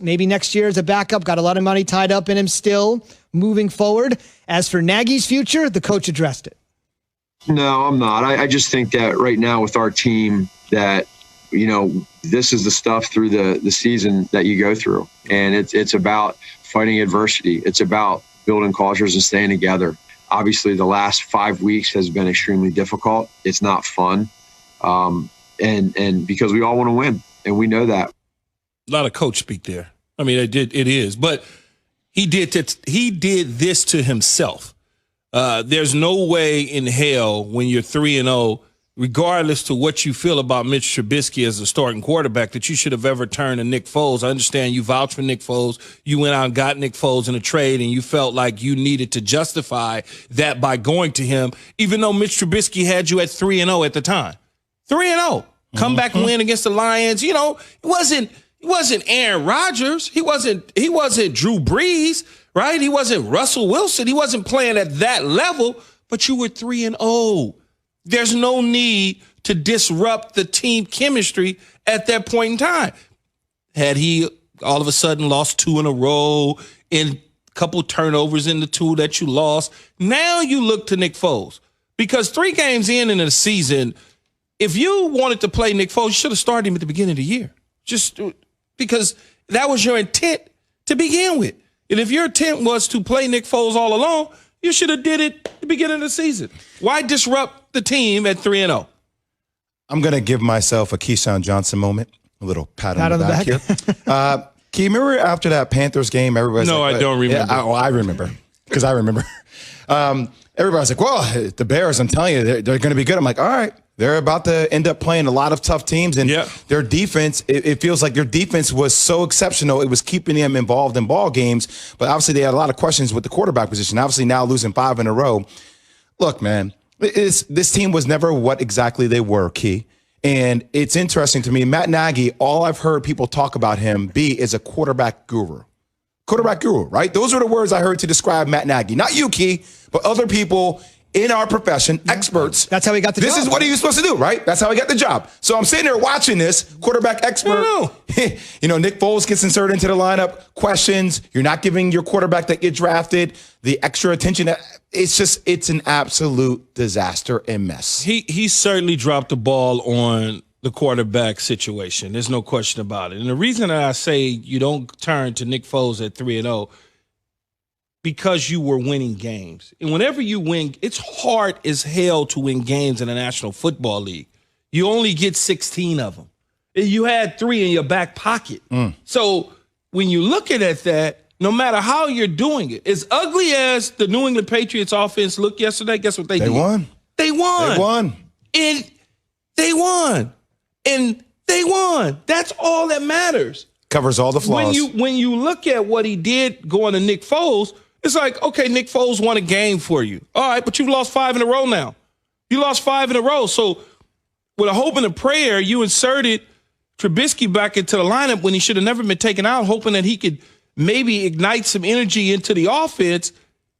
maybe next year as a backup, got a lot of money tied up in him still moving forward. As for Nagy's future, the coach addressed it. No, I'm not. I just think that right now with our team that, this is the stuff through the season that you go through. And it's about fighting adversity. It's about building cultures and staying together. Obviously, the last 5 weeks has been extremely difficult. It's not fun. And because we all want to win, and we know that. A lot of coach speak there. I mean, it is. But he did this to himself. There's no way in hell when you're 3-0, regardless to what you feel about Mitch Trubisky as a starting quarterback, that you should have ever turned to Nick Foles. I understand you vouched for Nick Foles. You went out and got Nick Foles in a trade, and you felt like you needed to justify that by going to him, even though Mitch Trubisky had you at 3-0 at the time. 3-0. Come back and win against the Lions. It wasn't Aaron Rodgers. He wasn't Drew Brees, right? He wasn't Russell Wilson. He wasn't playing at that level, but you were 3-0. There's no need to disrupt the team chemistry at that point in time. Had he all of a sudden lost 2 in a row and a couple turnovers in the 2 that you lost, now you look to Nick Foles. Because 3 games in the season, if you wanted to play Nick Foles, you should have started him at the beginning of the year. Just because that was your intent to begin with. And if your intent was to play Nick Foles all along, you should have did it at the beginning of the season. Why disrupt the team at 3-0? I'm going to give myself a Keyshawn Johnson moment, a little pat on the back here. Can you remember after that Panthers game, everybody's no, like, I don't remember. Yeah, I remember, because I remember. Everybody's like, well, the Bears, I'm telling you, they're going to be good. I'm like, all right. They're about to end up playing a lot of tough teams, and their defense, it feels like their defense was so exceptional. It was keeping them involved in ball games, but obviously they had a lot of questions with the quarterback position. Obviously now losing 5 in a row. Look, man, this team was never what exactly they were, Key. And it's interesting to me, Matt Nagy, all I've heard people talk about him is a quarterback guru. Quarterback guru, right? Those are the words I heard to describe Matt Nagy. Not you, Key, but other people in our profession, experts. That's how he got the job. This is what he was supposed to do, right? That's how he got the job. So I'm sitting there watching this, quarterback expert. Nick Foles gets inserted into the lineup, questions. You're not giving your quarterback that get drafted the extra attention. It's an absolute disaster and mess. He certainly dropped the ball on the quarterback situation. There's no question about it. And the reason that I say you don't turn to Nick Foles at 3-0, because you were winning games. And whenever you win, it's hard as hell to win games in the National Football League. You only get 16 of them. And you had 3 in your back pocket. So when you look at that, no matter how you're doing it, as ugly as the New England Patriots offense looked yesterday, guess what they did? They won. They won. And they won. And they won. That's all that matters. Covers all the flaws. When you look at what he did going to Nick Foles, it's like, okay, Nick Foles won a game for you. All right, but you've lost 5 in a row now. You lost 5 in a row. So with a hope and a prayer, you inserted Trubisky back into the lineup when he should have never been taken out, hoping that he could maybe ignite some energy into the offense.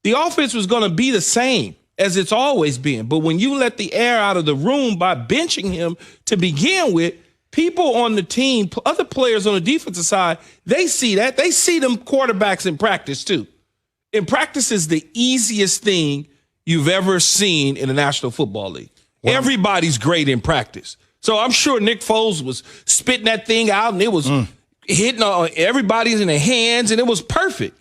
The offense was going to be the same as it's always been. But when you let the air out of the room by benching him to begin with, people on the team, other players on the defensive side, they see that. They see them quarterbacks in practice too. And practice is the easiest thing you've ever seen in the National Football League. Wow. Everybody's great in practice. So I'm sure Nick Foles was spitting that thing out, and it was hitting on everybody's in their hands, and it was perfect.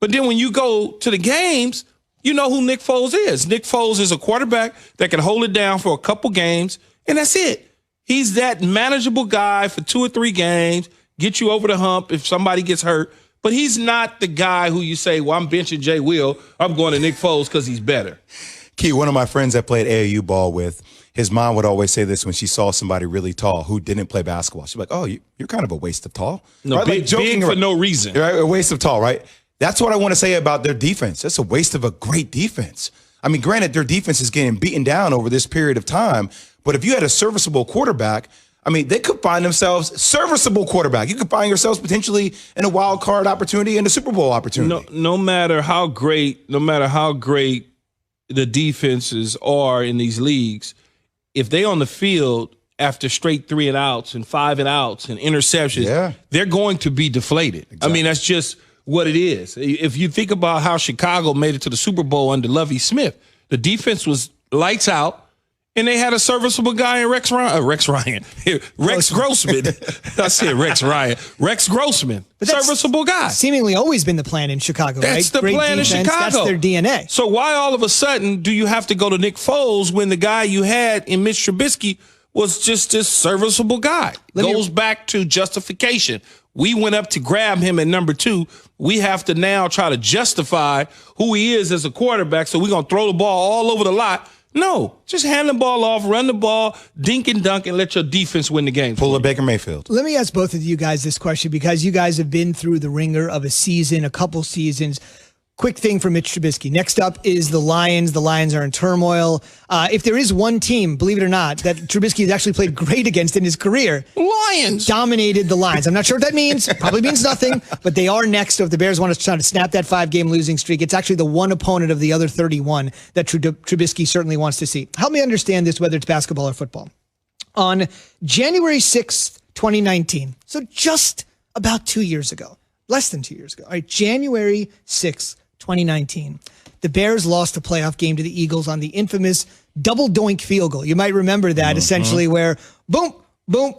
But then when you go to the games, you know who Nick Foles is. Nick Foles is a quarterback that can hold it down for a couple games, and that's it. He's that manageable guy for 2 or 3 games, get you over the hump if somebody gets hurt. But he's not the guy who you say, well, I'm benching Jay Will. I'm going to Nick Foles because he's better. Key, one of my friends that played AAU ball with, his mom would always say this when she saw somebody really tall who didn't play basketball. She'd be like, oh, you're kind of a waste of tall. No, right? big for no reason. Right? A waste of tall, right? That's what I want to say about their defense. That's a waste of a great defense. I mean, granted, their defense is getting beaten down over this period of time, but if you had a serviceable quarterback, I mean, they could find themselves serviceable quarterback. You could find yourselves potentially in a wild card opportunity and a Super Bowl opportunity. No matter how great the defenses are in these leagues, if they on the field after straight 3 and outs and 5 and outs and interceptions, they're going to be deflated. Exactly. I mean, that's just what it is. If you think about how Chicago made it to the Super Bowl under Lovie Smith, the defense was lights out. And they had a serviceable guy in Rex Grossman. I said Rex Ryan. Rex Grossman. Serviceable guy. Seemingly always been the plan in Chicago, right? That's the plan in Chicago. That's their DNA. So why all of a sudden do you have to go to Nick Foles when the guy you had in Mitch Trubisky was just this serviceable guy? Goes back to justification. We went up to grab him at number 2. We have to now try to justify who he is as a quarterback, so we're going to throw the ball all over the lot. No, just hand the ball off, run the ball, dink and dunk, and let your defense win the game. Pull a Baker Mayfield. Let me ask both of you guys this question because you guys have been through the ringer of a season, a couple seasons. Quick thing for Mitch Trubisky. Next up is the Lions. The Lions are in turmoil. If there is one team, believe it or not, that Trubisky has actually played great against in his career, Lions dominated the Lions. I'm not sure what that means. Probably means nothing, but they are next. So if the Bears want to try to snap that 5-game losing streak, it's actually the one opponent of the other 31 that Trubisky certainly wants to see. Help me understand this, whether it's basketball or football. On January 6th, 2019, so just about 2 years ago, less than 2 years ago, all right, January 6th, 2019. The Bears lost a playoff game to the Eagles on the infamous double doink field goal. You might remember that essentially where boom, boom,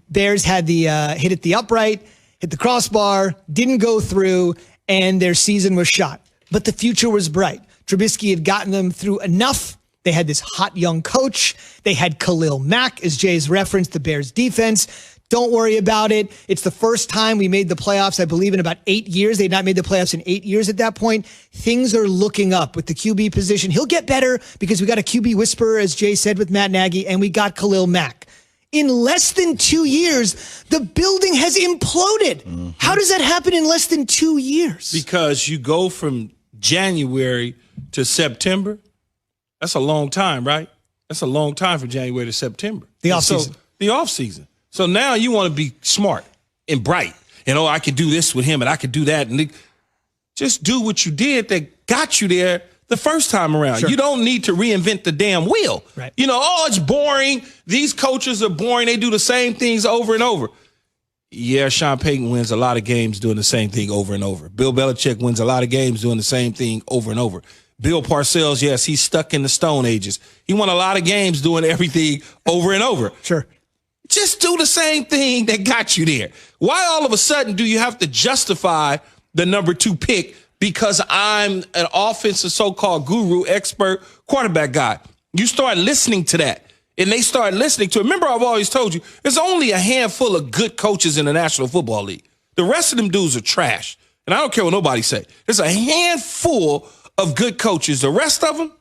Bears had the hit at the upright, hit the crossbar, didn't go through, and their season was shot. But the future was bright. Trubisky had gotten them through enough. They had this hot young coach. They had Khalil Mack, as Jay's referenced, the Bears defense. Don't worry about it. It's the first time we made the playoffs, I believe, in about 8 years. They'd not made the playoffs in 8 years at that point. Things are looking up with the QB position. He'll get better because we got a QB whisperer, as Jay said, with Matt Nagy, and we got Khalil Mack. In less than 2 years, the building has imploded. How does that happen in less than 2 years? Because you go from January to September. That's a long time, right? That's a long time from January to September. The offseason. The offseason. So now you want to be smart and bright. And, I could do this with him and I could do that. And just do what you did that got you there the first time around. Sure. You don't need to reinvent the damn wheel. Right. It's boring. These coaches are boring. They do the same things over and over. Yeah, Sean Payton wins a lot of games doing the same thing over and over. Bill Belichick wins a lot of games doing the same thing over and over. Bill Parcells, yes, he's stuck in the Stone Ages. He won a lot of games doing everything over and over. Sure. Just do the same thing that got you there. Why all of a sudden do you have to justify the number 2 pick because I'm an offensive so-called guru, expert, quarterback guy? You start listening to that, and they start listening to it. Remember, I've always told you, there's only a handful of good coaches in the National Football League. The rest of them dudes are trash, and I don't care what nobody say. There's a handful of good coaches. The rest of them,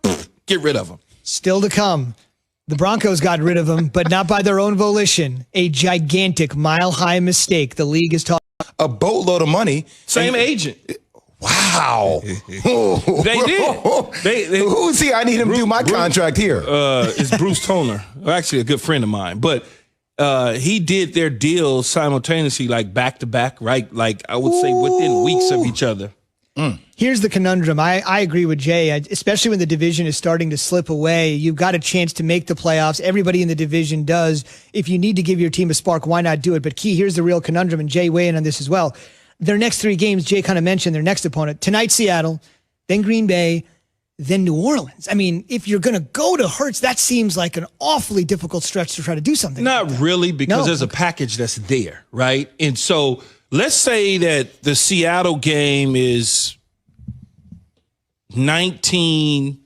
get rid of them. Still to come. The Broncos got rid of him, but not by their own volition. A gigantic, mile-high mistake. The league is talking. A boatload of money. Same agent. Wow. They did. Who's he? I need him to do my contract here. It's Bruce Toner. Actually, a good friend of mine. But he did their deals simultaneously, like back-to-back, right? Like, I would say within weeks of each other. Here's the conundrum. I agree with Jay, especially when the division is starting to slip away. You've got a chance to make the playoffs. Everybody in the division does. If you need to give your team a spark, why not do it? But Key, here's the real conundrum, and Jay weigh in on this as well. Their next 3 games, Jay kind of mentioned their next opponent. Tonight, Seattle, then Green Bay, then New Orleans. I mean, if you're going to go to Hurts, that seems like an awfully difficult stretch to try to do something. Not like really, because there's a package that's there, right? And so let's say that the Seattle game is 19-15,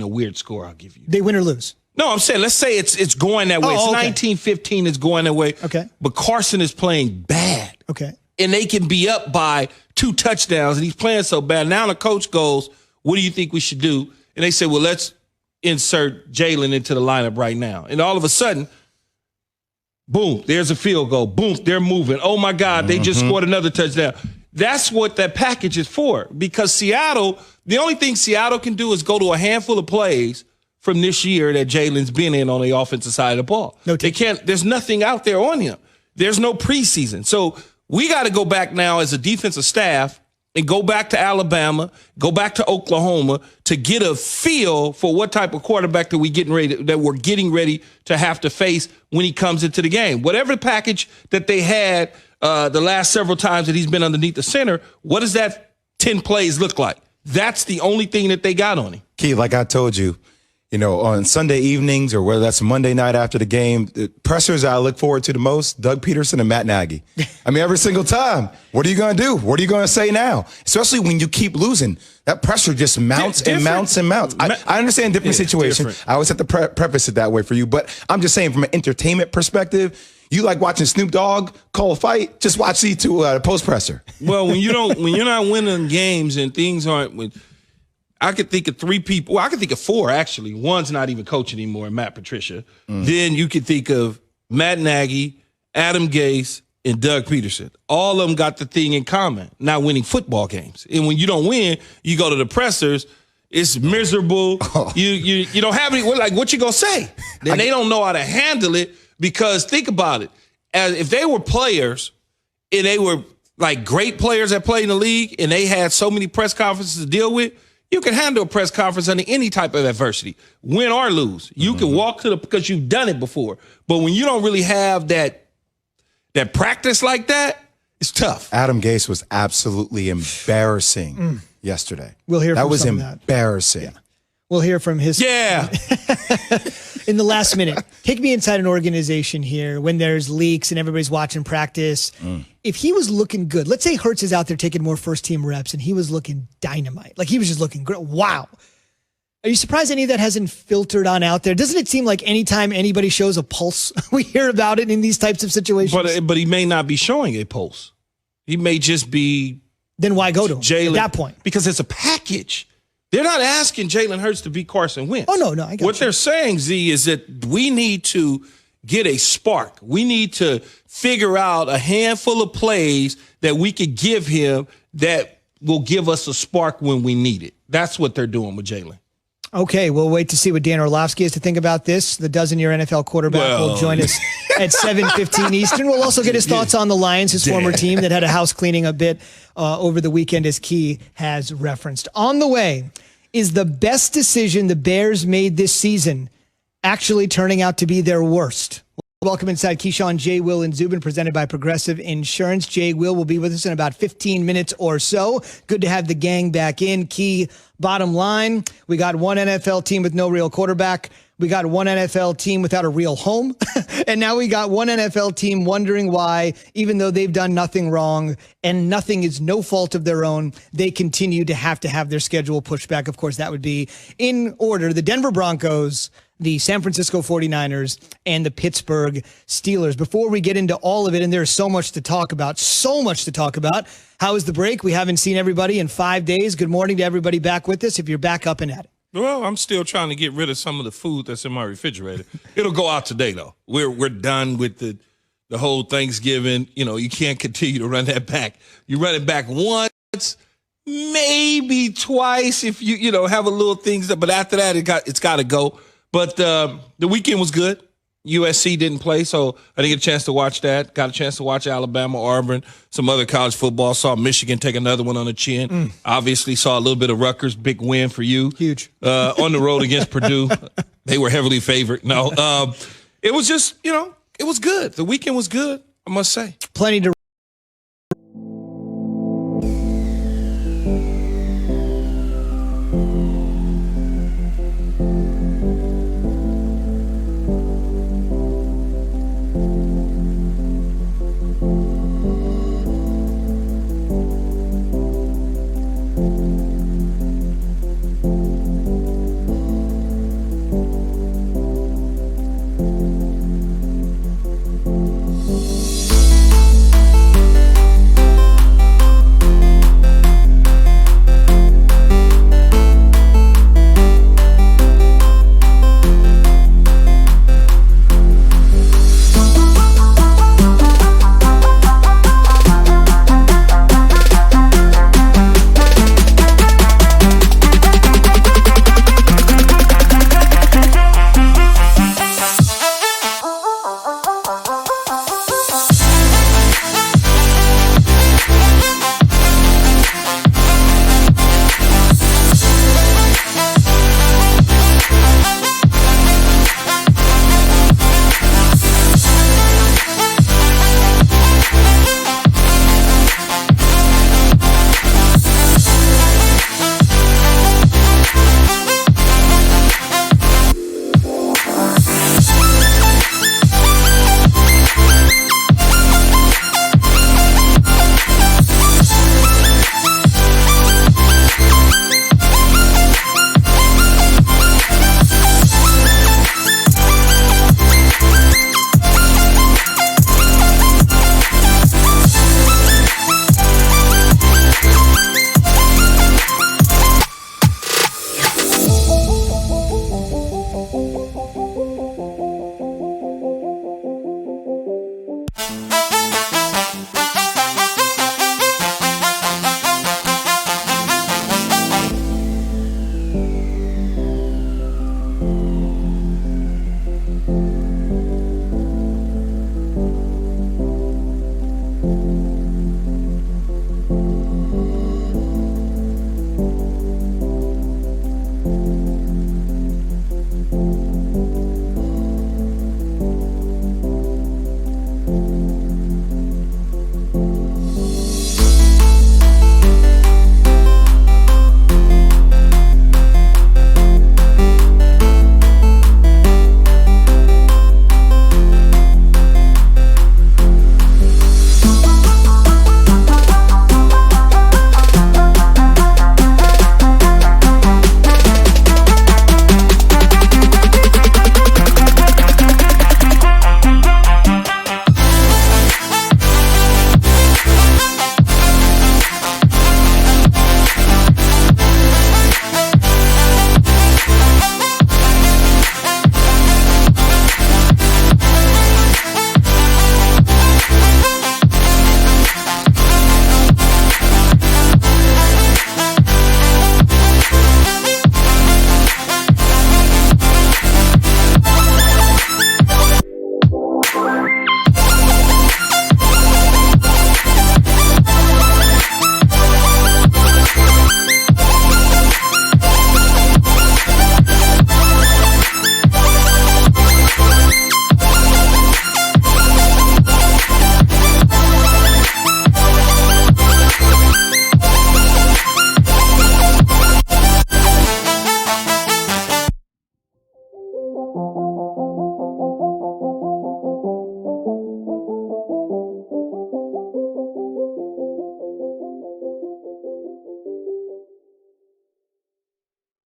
a weird score I'll give you. They win or lose? No, I'm saying, let's say it's going that way. It's 19-15, it's going that way. Okay. But Carson is playing bad. Okay. And they can be up by 2 touchdowns, and he's playing so bad. Now the coach goes, what do you think we should do? And they say, well, let's insert Jalen into the lineup right now. And all of a sudden, boom, there's a field goal. Boom, they're moving. Oh, my God, they just scored another touchdown. That's what that package is for, because Seattle, the only thing Seattle can do is go to a handful of plays from this year that Jalen's been in on the offensive side of the ball. They can't, there's nothing out there on him. There's no preseason. So we got to go back now as a defensive staff and go back to Alabama, go back to Oklahoma to get a feel for what type of quarterback that we're getting ready to have to face when he comes into the game. Whatever package that they had the last several times that he's been underneath the center, what does that 10 plays look like? That's the only thing that they got on him. Key, like I told you, on Sunday evenings or whether that's Monday night after the game, the pressers I look forward to the most, Doug Peterson and Matt Nagy. I mean, every single time, what are you going to do? What are you going to say now? Especially when you keep losing. That pressure just mounts and mounts and mounts. I understand different situations. Different. I always have to preface it that way for you. But I'm just saying from an entertainment perspective, you like watching Snoop Dogg call a fight, just watch these two post presser. Well, when you're not winning games and things aren't I could think of 3 people. Well, I could think of 4, actually. One's not even coaching anymore, Matt Patricia. Then you could think of Matt Nagy, Adam Gase, and Doug Peterson. All of them got the thing in common, not winning football games. And when you don't win, you go to the pressers, it's miserable. You don't have any, what you going to say? Then they don't know how to handle it because think about it. If they were players and they were like great players that played in the league and they had so many press conferences to deal with, you can handle a press conference under any type of adversity, win or lose. You can walk because you've done it before. But when you don't really have that practice like that, it's tough. Adam Gase was absolutely embarrassing yesterday. We'll hear that from was some of embarrassing. Yeah. We'll hear from his. Yeah. In the last minute, take me inside an organization here when there's leaks and everybody's watching practice. If he was looking good, let's say Hurts is out there taking more first-team reps and he was looking dynamite. Like he was just looking great. Wow. Are you surprised any of that hasn't filtered on out there? Doesn't it seem like anytime anybody shows a pulse, we hear about it in these types of situations? But he may not be showing a pulse. He may just be. Then why go to him at that point? Because it's a package. They're not asking Jalen Hurts to beat Carson Wentz. Oh, no, I got What they're saying, Z, is that we need to get a spark. We need to figure out a handful of plays that we could give him that will give us a spark when we need it. That's what they're doing with Jalen. Okay, we'll wait to see what Dan Orlovsky has to think about this. The dozen-year NFL quarterback will join us at 7:15 Eastern. We'll also get his thoughts on the Lions, his former team that had a house cleaning a bit over the weekend, as Key has referenced. On the way, is the best decision the Bears made this season actually turning out to be their worst? Welcome inside Keyshawn, Jay, Will, and Zubin, presented by Progressive Insurance. Jay will be with us in about 15 minutes or so. Good to have the gang back in. Key, bottom line, we got one NFL team with no real quarterback. We got one NFL team without a real home. And now we got one NFL team wondering why, even though they've done nothing wrong and nothing is no fault of their own, they continue to have their schedule pushed back. Of course, that would be in order: the Denver Broncos, the San Francisco 49ers, and the Pittsburgh Steelers. Before we get into all of it, and there's so much to talk about, how is the break? We haven't seen everybody in 5 days. Good morning to everybody back with us, if you're back up and at it. Well, I'm still trying to get rid of some of the food that's in my refrigerator. It'll go out today, though. We're done with the whole Thanksgiving. You can't continue to run that back. You run it back once, maybe twice if you have a little things. But after that, it's got to go. But the weekend was good. USC didn't play, so I didn't get a chance to watch that. Got a chance to watch Alabama, Auburn, some other college football. Saw Michigan take another one on the chin. Obviously saw a little bit of Rutgers. Big win for you. Huge. On the road against Purdue. They were heavily favored. No, it was just, it was good. The weekend was good, I must say. Plenty to